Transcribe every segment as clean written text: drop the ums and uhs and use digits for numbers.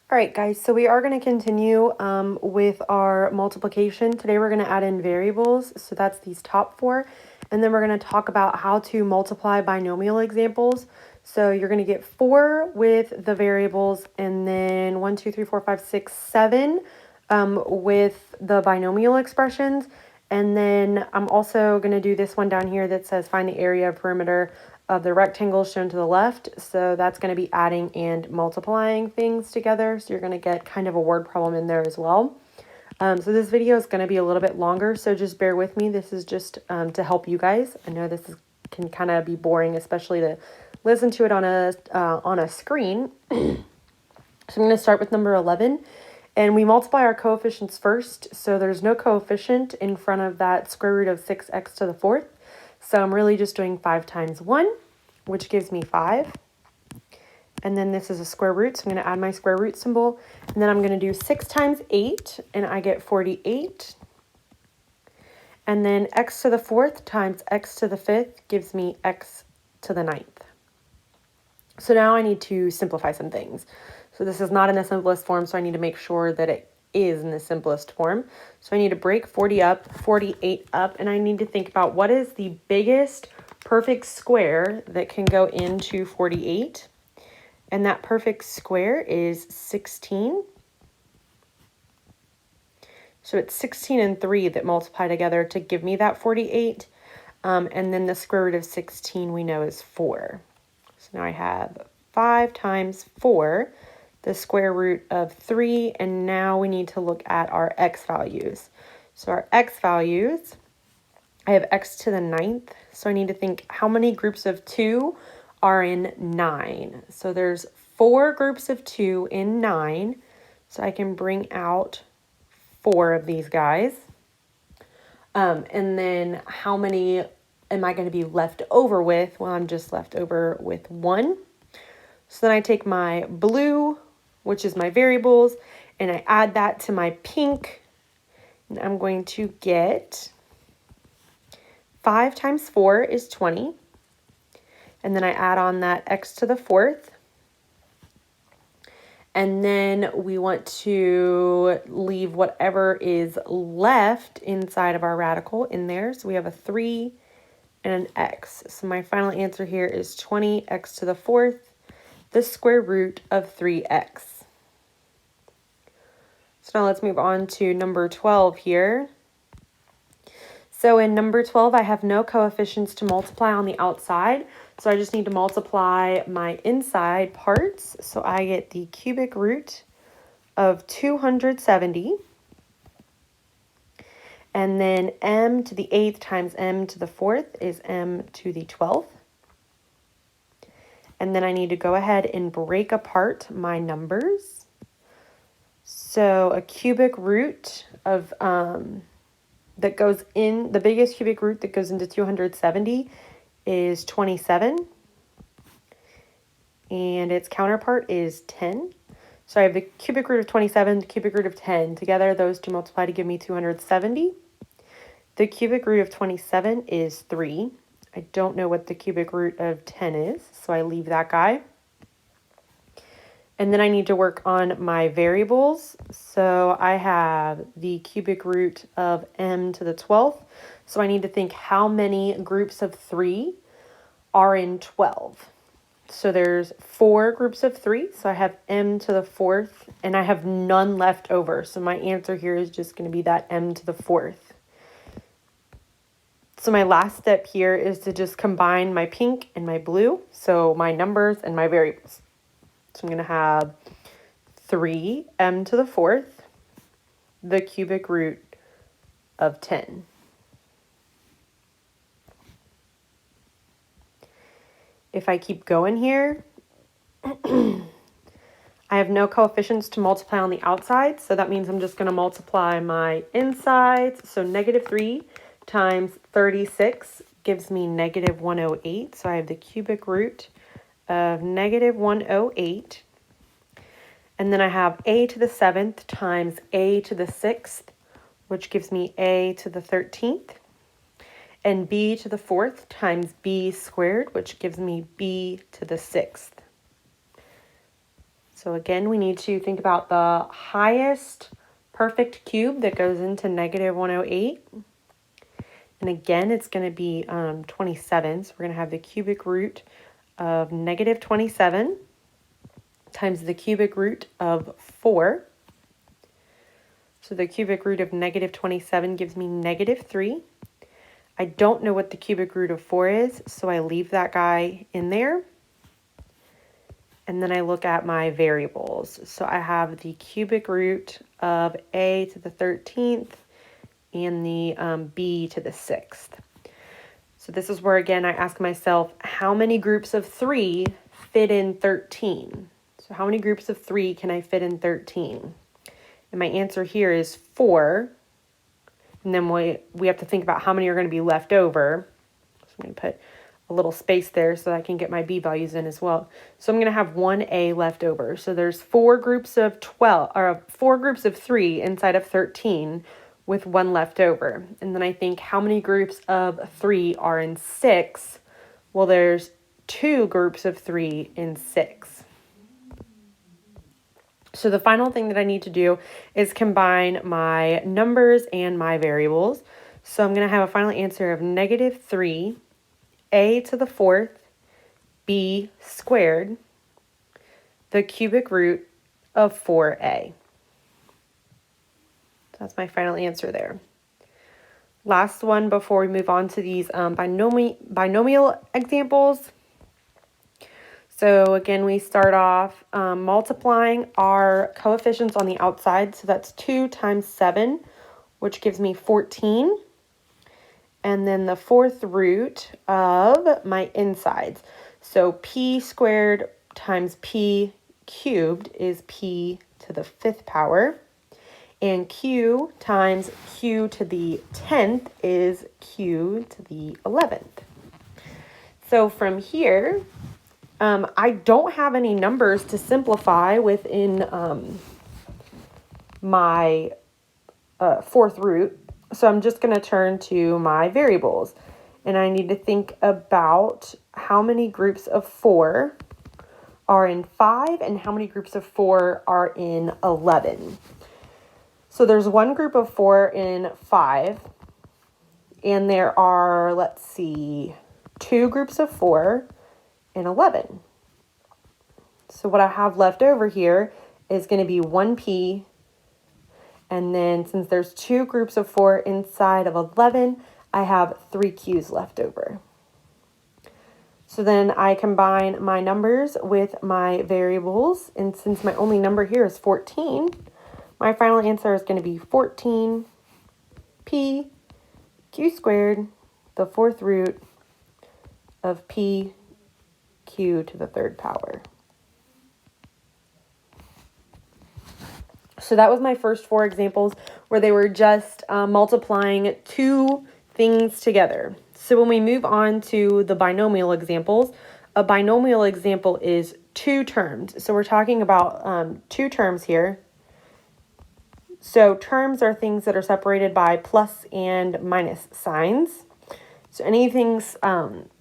All right, guys, so we are going to continue with our multiplication. Today we're going to add in variables, so that's these top four. And then we're going to talk about how to multiply binomial examples. So you're going to get 4 with the variables, and then 1, 2, 3, 4, 5, 6, 7 with the binomial expressions. And then I'm also going to do this one down here that says find the area perimeter of the rectangle shown to the left. So that's going to be adding and multiplying things together. So you're going to get kind of a word problem in there as well. So this video is going to be a little bit longer, so just bear with me. This is just to help you guys. I know can kind of be boring, especially to listen to it on a screen. So I'm going to start with number 11. And we multiply our coefficients first. So there's no coefficient in front of that square root of 6x to the 4th. So I'm really just doing 5 times 1, which gives me 5. And then this is a square root, so I'm going to add my square root symbol. And then I'm going to do 6 times 8, and I get 48. And then x to the 4th times x to the 5th gives me x to the 9th. So now I need to simplify some things. So this is not in the simplest form, so I need to make sure that it is in the simplest form. So I need to break 48 up, and I need to think about what is the biggest perfect square that can go into 48. And that perfect square is 16. So it's 16 and 3 that multiply together to give me that 48. And then the square root of 16 we know is 4. So now I have 5 times 4, the square root of 3, and now we need to look at our x values. So our x values, I have x to the 9th, so I need to think how many groups of 2 are in 9. So there's 4 groups of 2 in 9, so I can bring out 4 of these guys. And then how many am I going to be left over with? Well, I'm just left over with 1. So then I take my blue, which is my variables, and I add that to my pink. And I'm going to get 5 times 4 is 20. And then I add on that x to the 4th. And then we want to leave whatever is left inside of our radical in there. So we have a 3 and an x. So my final answer here is 20x to the 4th, the square root of 3x. So now let's move on to number 12 here. So in number 12, I have no coefficients to multiply on the outside. So I just need to multiply my inside parts. So I get the cubic root of 270. And then m to the 8th times m to the 4th is m to the 12th. And then I need to go ahead and break apart my numbers. So a cubic root of that goes in, the biggest cubic root that goes into 270 is 27. And its counterpart is 10. So I have the cubic root of 27, the cubic root of 10. Together, those two multiply to give me 270. The cubic root of 27 is 3. I don't know what the cubic root of 10 is, so I leave that guy. And then I need to work on my variables. So I have the cubic root of m to the 12th. So I need to think how many groups of 3 are in 12. So there's 4 groups of 3. So I have m to the 4th, and I have none left over. So my answer here is just going to be that m to the 4th. So my last step here is to just combine my pink and my blue. So my numbers and my variables. So I'm going to have 3m to the 4th, the cubic root of 10. If I keep going here, I have no coefficients to multiply on the outside, so that means I'm just going to multiply my insides. So negative 3 times 36 gives me negative 108. So I have the cubic root of negative 108. And then I have a to the 7th times a to the 6th, which gives me a to the 13th. And b to the 4th times b squared, which gives me b to the 6th. So again, we need to think about the highest perfect cube that goes into negative 108. And again, it's going to be 27. So we're going to have the cubic root of negative 27 times the cubic root of 4. So the cubic root of negative 27 gives me negative 3. I don't know what the cubic root of 4 is, so I leave that guy in there. And then I look at my variables. So I have the cubic root of a to the 13th and the b to the 6th. So this is where, again, I ask myself, how many groups of 3 fit in 13? So how many groups of 3 can I fit in 13? And my answer here is 4. And then we have to think about how many are going to be left over. So I'm going to put a little space there so that I can get my b values in as well. So I'm going to have 1a left over. So there's 4 groups of 12, or 4 groups of 3 inside of 13 with 1 left over. And then I think, how many groups of 3 are in 6? Well, there's 2 groups of 3 in 6. So the final thing that I need to do is combine my numbers and my variables. So I'm going to have a final answer of negative 3, a to the 4th, b squared, the cubic root of 4a. That's my final answer there. Last one before we move on to these binomial examples. So again, we start off multiplying our coefficients on the outside. So that's 2 times 7, which gives me 14. And then the 4th root of my insides. So p squared times p cubed is p to the 5th power. And q times q to the 10th is q to the 11th. So from here, I don't have any numbers to simplify within my 4th root. So I'm just going to turn to my variables. And I need to think about how many groups of 4 are in 5 and how many groups of 4 are in 11. So there's 1 group of 4 in 5. And there are, let's see, 2 groups of 4 in 11. So what I have left over here is going to be 1p, and then since there's 2 groups of 4 inside of 11, I have 3 q's left over. So then I combine my numbers with my variables, and since my only number here is 14, my final answer is going to be 14 p q squared, the 4th root of p q to the 3rd power. So that was my first 4 examples where they were just multiplying 2 things together. So when we move on to the binomial examples, a binomial example is 2 terms. So we're talking about 2 terms here. So terms are things that are separated by plus and minus signs. So anything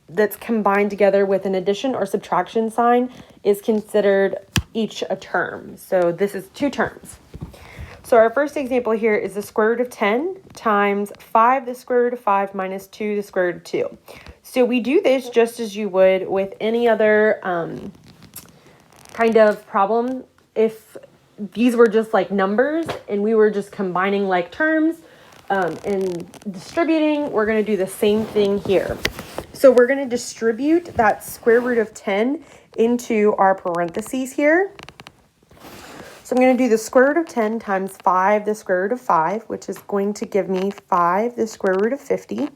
that's combined together with an addition or subtraction sign is considered each a term. So this is 2 terms. So our first example here is the square root of 10 times 5 the square root of 5 minus 2 the square root of 2. So we do this just as you would with any other kind of problem. If these were just like numbers and we were just combining like terms and distributing, we're going to do the same thing here. So we're going to distribute that square root of 10 into our parentheses here. So I'm going to do the square root of 10 times 5 the square root of 5, which is going to give me 5 the square root of 50.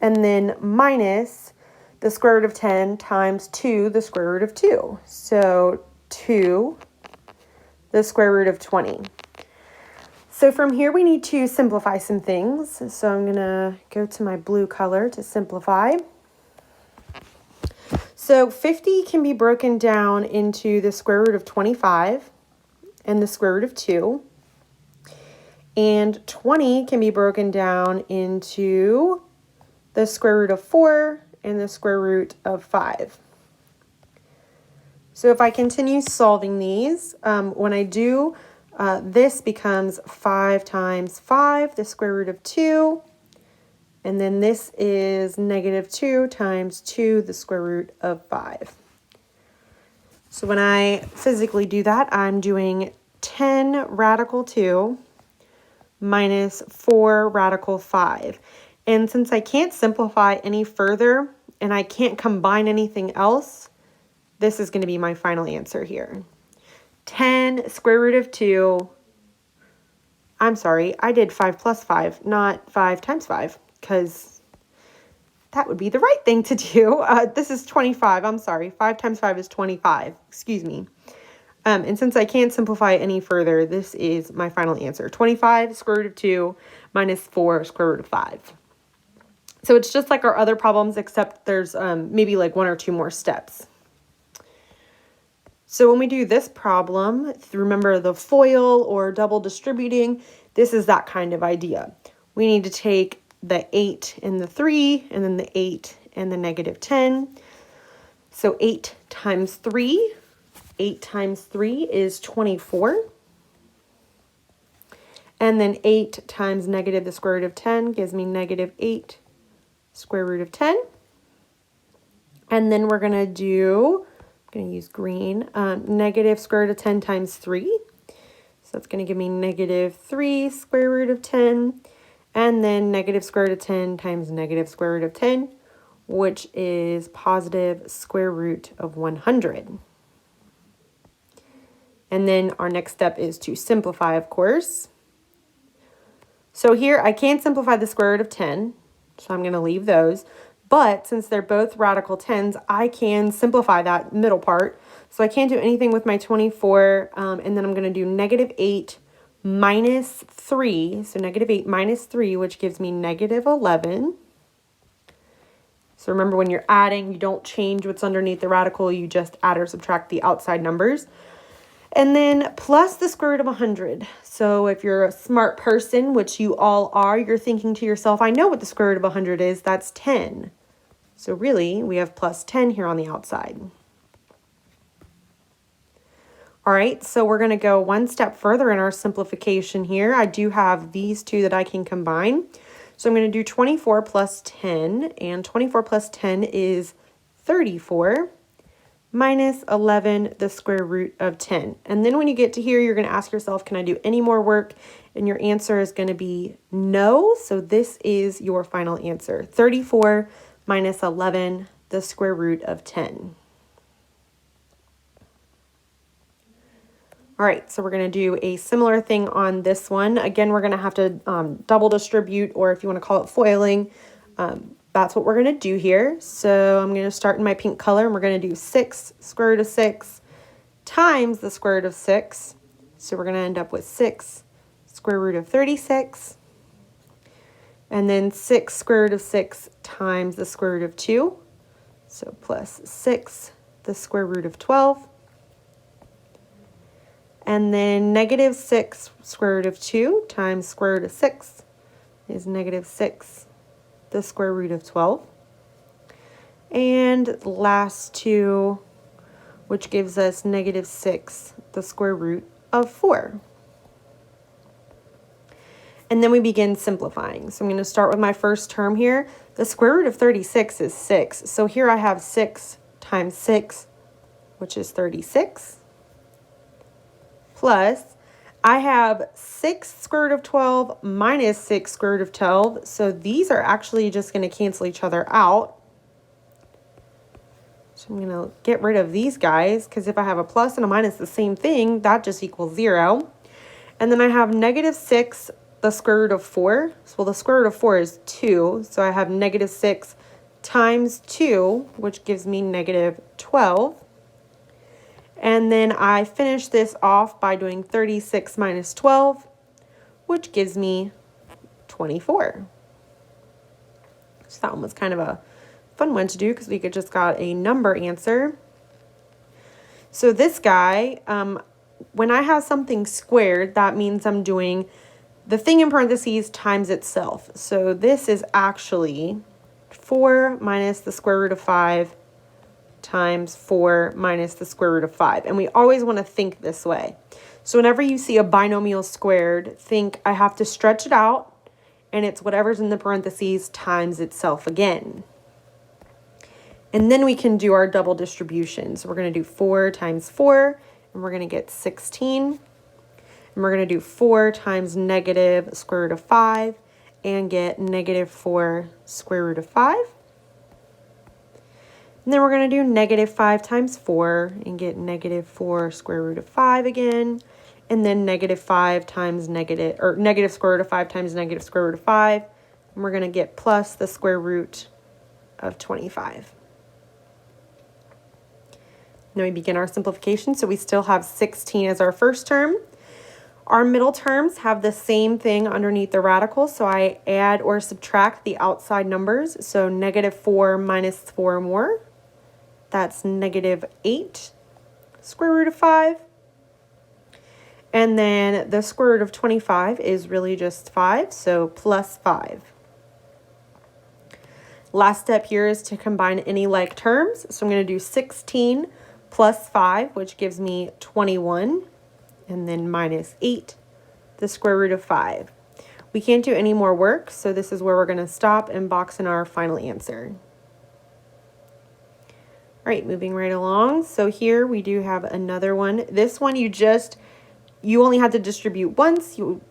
And then minus the square root of 10 times 2 the square root of 2. So 2 the square root of 20. So from here we need to simplify some things. So I'm going to go to my blue color to simplify. So 50 can be broken down into the square root of 25 and the square root of 2. And 20 can be broken down into the square root of 4 and the square root of 5. So if I continue solving these, when I do, this becomes 5 times 5, the square root of 2. And then this is negative 2 times 2, the square root of 5. So when I physically do that, I'm doing 10 radical 2 minus 4 radical 5. And since I can't simplify any further and I can't combine anything else, this is going to be my final answer here. 10 square root of 2. I'm sorry, I did 5 plus 5, not 5 times 5, because that would be the right thing to do. This is 25. I'm sorry. 5 times 5 is 25. Excuse me. And since I can't simplify any further, this is my final answer. 25 square root of 2 minus 4 square root of 5. So it's just like our other problems, except there's maybe like 1 or 2 more steps. So when we do this problem, remember the FOIL or double distributing, this is that kind of idea. We need to take the 8 and the 3, and then the 8 and the negative 10. So 8 times 3, 8 times 3 is 24. And then 8 times negative the square root of 10 gives me negative 8 square root of 10. And then we're going to do, I'm going to use green, negative square root of 10 times 3. So that's going to give me negative 3 square root of 10. And then negative square root of 10 times negative square root of 10, which is positive square root of 100. And then our next step is to simplify, of course. So here I can't simplify the square root of 10, so I'm going to leave those. But since they're both radical 10s, I can simplify that middle part. So I can't do anything with my 24, and then I'm going to do negative 8 minus 3. So negative 8 minus 3, which gives me negative 11. So remember, when you're adding, you don't change what's underneath the radical. You just add or subtract the outside numbers. And then plus the square root of 100. So if you're a smart person, which you all are, you're thinking to yourself, I know what the square root of 100 is. That's 10. So really, we have plus 10 here on the outside. All right, so we're going to go one step further in our simplification here. I do have these two that I can combine. So I'm going to do 24 plus 10, and 24 plus 10 is 34. Minus 11, the square root of 10. And then when you get to here, you're going to ask yourself, can I do any more work? And your answer is going to be no. So this is your final answer. 34 minus 11, the square root of 10. All right, so we're going to do a similar thing on this one. Again, we're going to have to double distribute, or if you want to call it foiling, that's what we're going to do here. So I'm going to start in my pink color, and we're going to do 6 square root of 6 times the square root of 6. So we're going to end up with 6 square root of 36. And then 6 square root of 6 times the square root of 2. So plus 6, the square root of 12. And then negative 6 square root of 2 times square root of 6 is negative 6, the square root of 12. And the last two, which gives us negative 6, the square root of 4. And then we begin simplifying. So I'm going to start with my first term here. The square root of 36 is 6. So here I have 6 times 6, which is 36. Plus, I have 6 square root of 12 minus 6 square root of 12. So these are actually just going to cancel each other out. So I'm going to get rid of these guys, because if I have a plus and a minus the same thing, that just equals 0. And then I have negative 6, the square root of 4. So well, the square root of 4 is 2. So I have negative 6 times 2, which gives me negative 12. And then I finish this off by doing 36 minus 12, which gives me 24. So that one was kind of a fun one to do, because we could just got a number answer. So this guy, when I have something squared, that means I'm doing the thing in parentheses times itself. So this is actually 4 minus the square root of 5 times 4 minus the square root of 5. And we always want to think this way. So whenever you see a binomial squared, think I have to stretch it out, and it's whatever's in the parentheses times itself again. And then we can do our double distribution. So we're going to do 4 times 4, and we're going to get 16. And we're going to do 4 times negative square root of 5, and get negative 4 square root of 5. And then we're going to do negative 5 times 4, and get negative 4 square root of 5 again. And then negative 5 times negative square root of 5 times negative square root of 5. And we're going to get plus the square root of 25. Now we begin our simplification. So we still have 16 as our first term. Our middle terms have the same thing underneath the radical. So I add or subtract the outside numbers. So negative 4 minus 4 more. That's negative 8 square root of 5. And then the square root of 25 is really just 5, so plus 5. Last step here is to combine any like terms. So I'm going to do 16 plus 5, which gives me 21, and then minus 8, the square root of 5. We can't do any more work, so this is where we're going to stop and box in our final answer. All right, moving right along. So here we do have another one. This one you only had to distribute once. You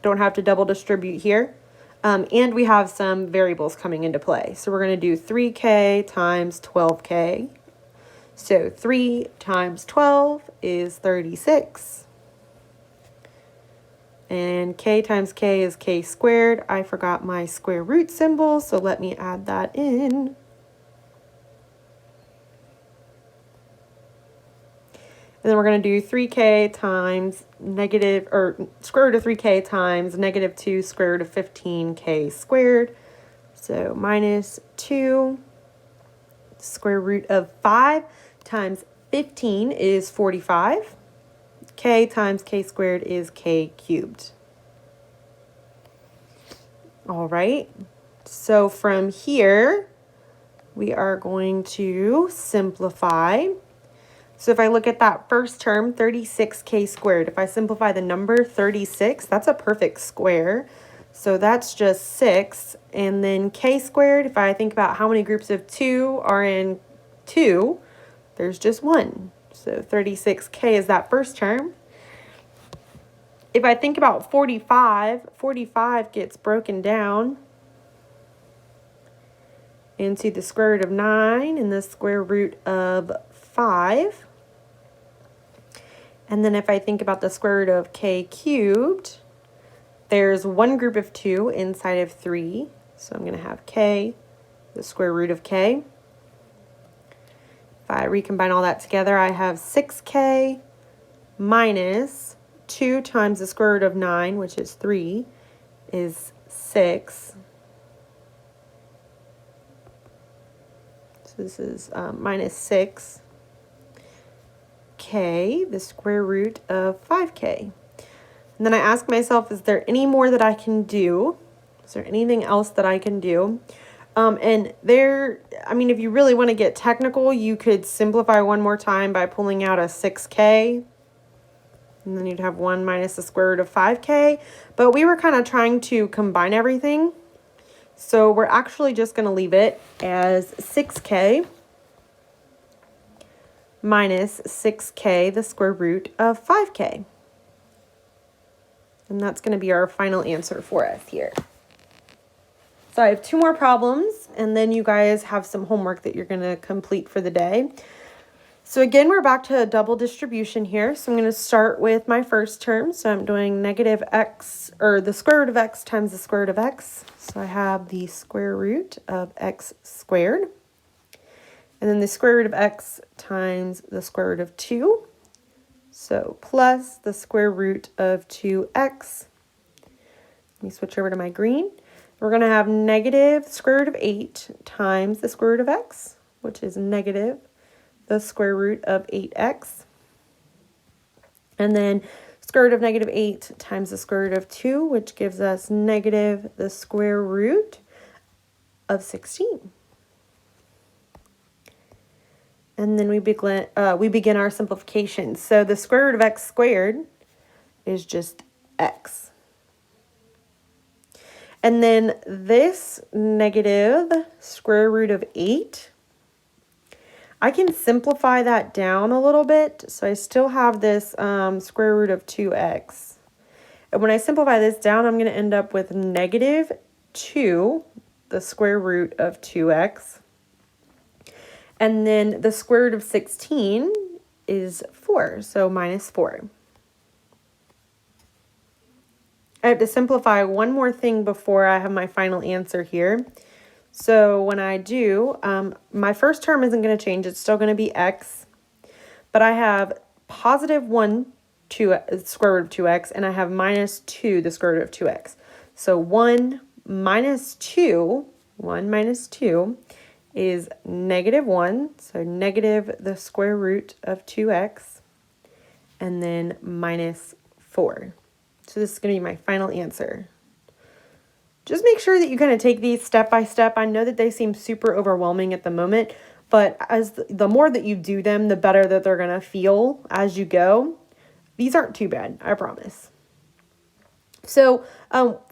don't have to double distribute here. And we have some variables coming into play. So we're going to do 3k times 12k. So 3 times 12 is 36. And k times k is k squared. I forgot my square root symbol, so let me add that in. And then we're going to do 3k times square root of 3k times negative 2 square root of 15k squared. So minus 2 square root of 5 times 15 is 45. K times k squared is k cubed. All right. So from here, we are going to simplify. So if I look at that first term, 36k squared, if I simplify the number 36, that's a perfect square. So that's just 6. And then k squared, if I think about how many groups of 2 are in 2, there's just 1. So 36k is that first term. If I think about 45 gets broken down into the square root of 9 and the square root of 5. And then if I think about the square root of k cubed, there's one group of 2 inside of 3. So I'm going to have k, the square root of k. If I recombine all that together, I have 6k minus 2 times the square root of 9, which is 3, is 6. So this is minus 6. K, the square root of 5k. And then I ask myself, is there any more that I can do? Is there anything else that I can do? If you really want to get technical, you could simplify one more time by pulling out a 6k. And then you'd have 1 minus the square root of 5k. But we were kind of trying to combine everything. So we're actually just going to leave it as 6k minus 6k, the square root of 5k. And that's going to be our final answer for us here. So I have 2 more problems, and then you guys have some homework that you're going to complete for the day. So again, we're back to a double distribution here. So I'm going to start with my first term. So I'm doing negative x, or the square root of x times the square root of x. So I have the square root of x squared. And then the square root of x times the square root of 2. So plus the square root of 2x. Let me switch over to my green. We're going to have negative square root of 8 times the square root of x, which is negative the square root of 8x. And then square root of negative 8 times the square root of 2, which gives us negative the square root of 16. And then we begin our simplification. So the square root of x squared is just x. And then this negative square root of 8, I can simplify that down a little bit. So I still have this square root of 2x. And when I simplify this down, I'm going to end up with negative 2, the square root of 2x. And then the square root of 16 is 4, so minus 4. I have to simplify one more thing before I have my final answer here. So when I do, my first term isn't going to change. It's still going to be x. But I have positive 1, square root of 2x, and I have minus 2, the square root of 2x. So 1 minus 2 is negative 1. So negative the square root of 2x, and then minus 4. So this is going to be my final answer. Just make sure that you kind of take these step by step. I know that they seem super overwhelming at the moment, but as the more that you do them, the better that they're going to feel as you go. These aren't too bad, I promise. So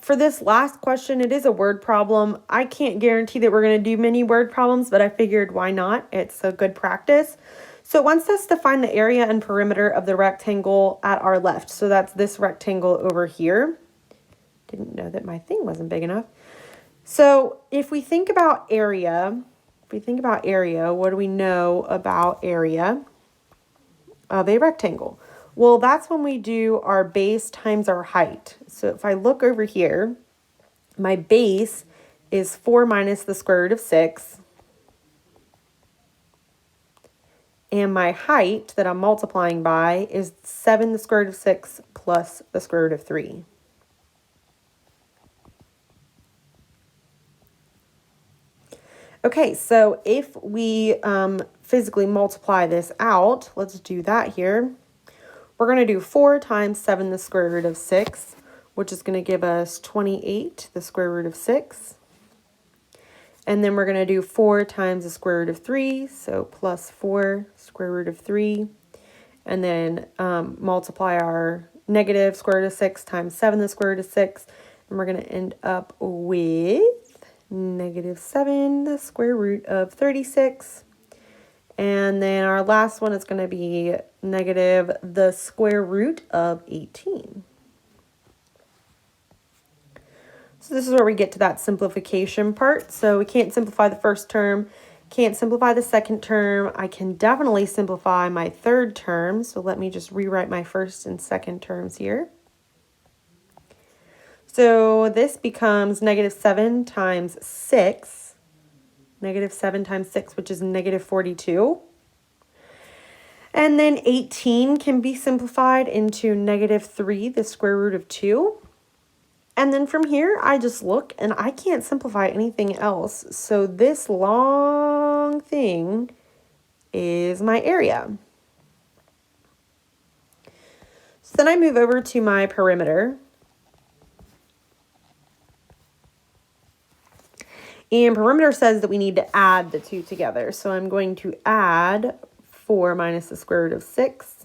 for this last question, it is a word problem. I can't guarantee that we're going to do many word problems, but I figured why not? It's a good practice. So it wants us to find the area and perimeter of the rectangle at our left. So that's this rectangle over here. Didn't know that my thing wasn't big enough. So if we think about area, what do we know about area of a rectangle? Well, that's when we do our base times our height. So if I look over here, my base is 4 minus the square root of 6. And my height that I'm multiplying by is 7 the square root of 6 plus the square root of 3. Okay, so if we physically multiply this out, let's do that here. We're going to do 4 times 7 the square root of 6, which is going to give us 28 the square root of 6. And then we're going to do 4 times the square root of 3, so plus 4 square root of 3. And then multiply our negative square root of 6 times 7 the square root of 6. And we're going to end up with negative 7 the square root of 36. And then our last one is going to be negative the square root of 18. So this is where we get to that simplification part. So we can't simplify the first term, can't simplify the second term. I can definitely simplify my third term. So let me just rewrite my first and second terms here. So this becomes negative 7 times 6. Negative 7 times 6, which is negative 42. And then 18 can be simplified into negative 3, the square root of 2. And then from here, I just look and I can't simplify anything else. So this long thing is my area. So then I move over to my perimeter. And perimeter says that we need to add the two together. So I'm going to add 4 minus the square root of 6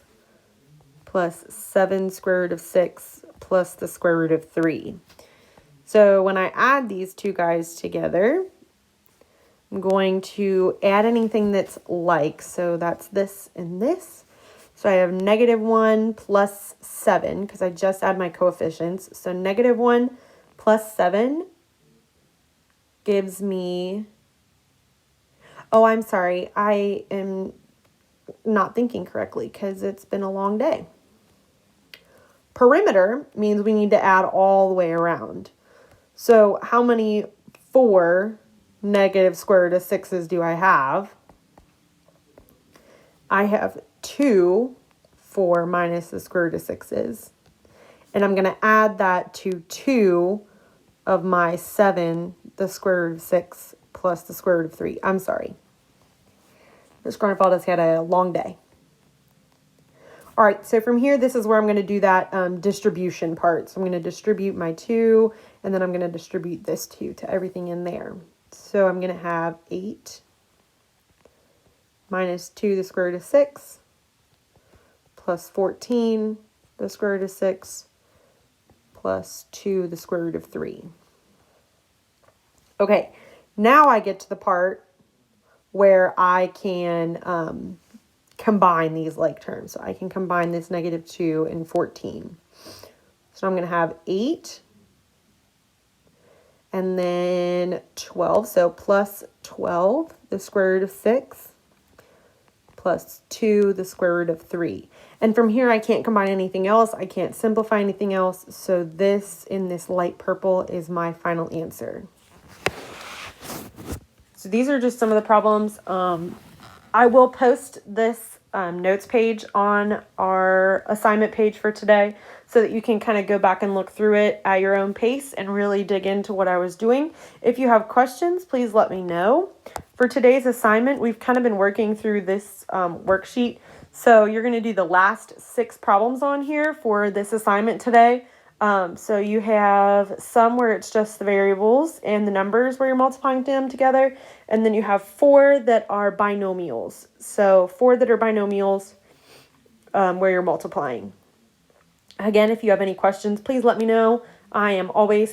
plus 7 square root of 6 plus the square root of 3. So when I add these two guys together, I'm going to add anything that's like. So that's this and this. So I have negative 1 plus 7 because I just add my coefficients. So negative 1 plus 7 gives me, oh, I'm sorry, I am not thinking correctly because it's been a long day. Perimeter means we need to add all the way around. So how many 4 negative square root of 6s do I have? I have 2 4 minus the square root of 6s. And I'm going to add that to 2 of my 7, the square root of 6 plus the square root of 3. I'm sorry. This grandpa has had a long day. All right, so from here, this is where I'm going to do that distribution part. So I'm going to distribute my 2, and then I'm going to distribute this 2 to everything in there. So I'm going to have 8 minus 2 the square root of 6 plus 14 the square root of 6 plus 2 the square root of 3. Okay, now I get to the part where I can combine these like terms. So I can combine this negative 2 and 14. So I'm going to have 8 and then 12. So plus 12, the square root of 6, plus 2, the square root of 3. And from here, I can't combine anything else. I can't simplify anything else. So this, in this light purple, is my final answer. So these are just some of the problems. I will post this notes page on our assignment page for today so that you can kind of go back and look through it at your own pace and really dig into what I was doing. If you have questions, please let me know. For today's assignment, we've kind of been working through this worksheet. So you're going to do the last 6 problems on here for this assignment today. So you have some where it's just the variables and the numbers where you're multiplying them together. And then you have 4 that are binomials. So 4 that are binomials where you're multiplying. Again, if you have any questions, please let me know. I am always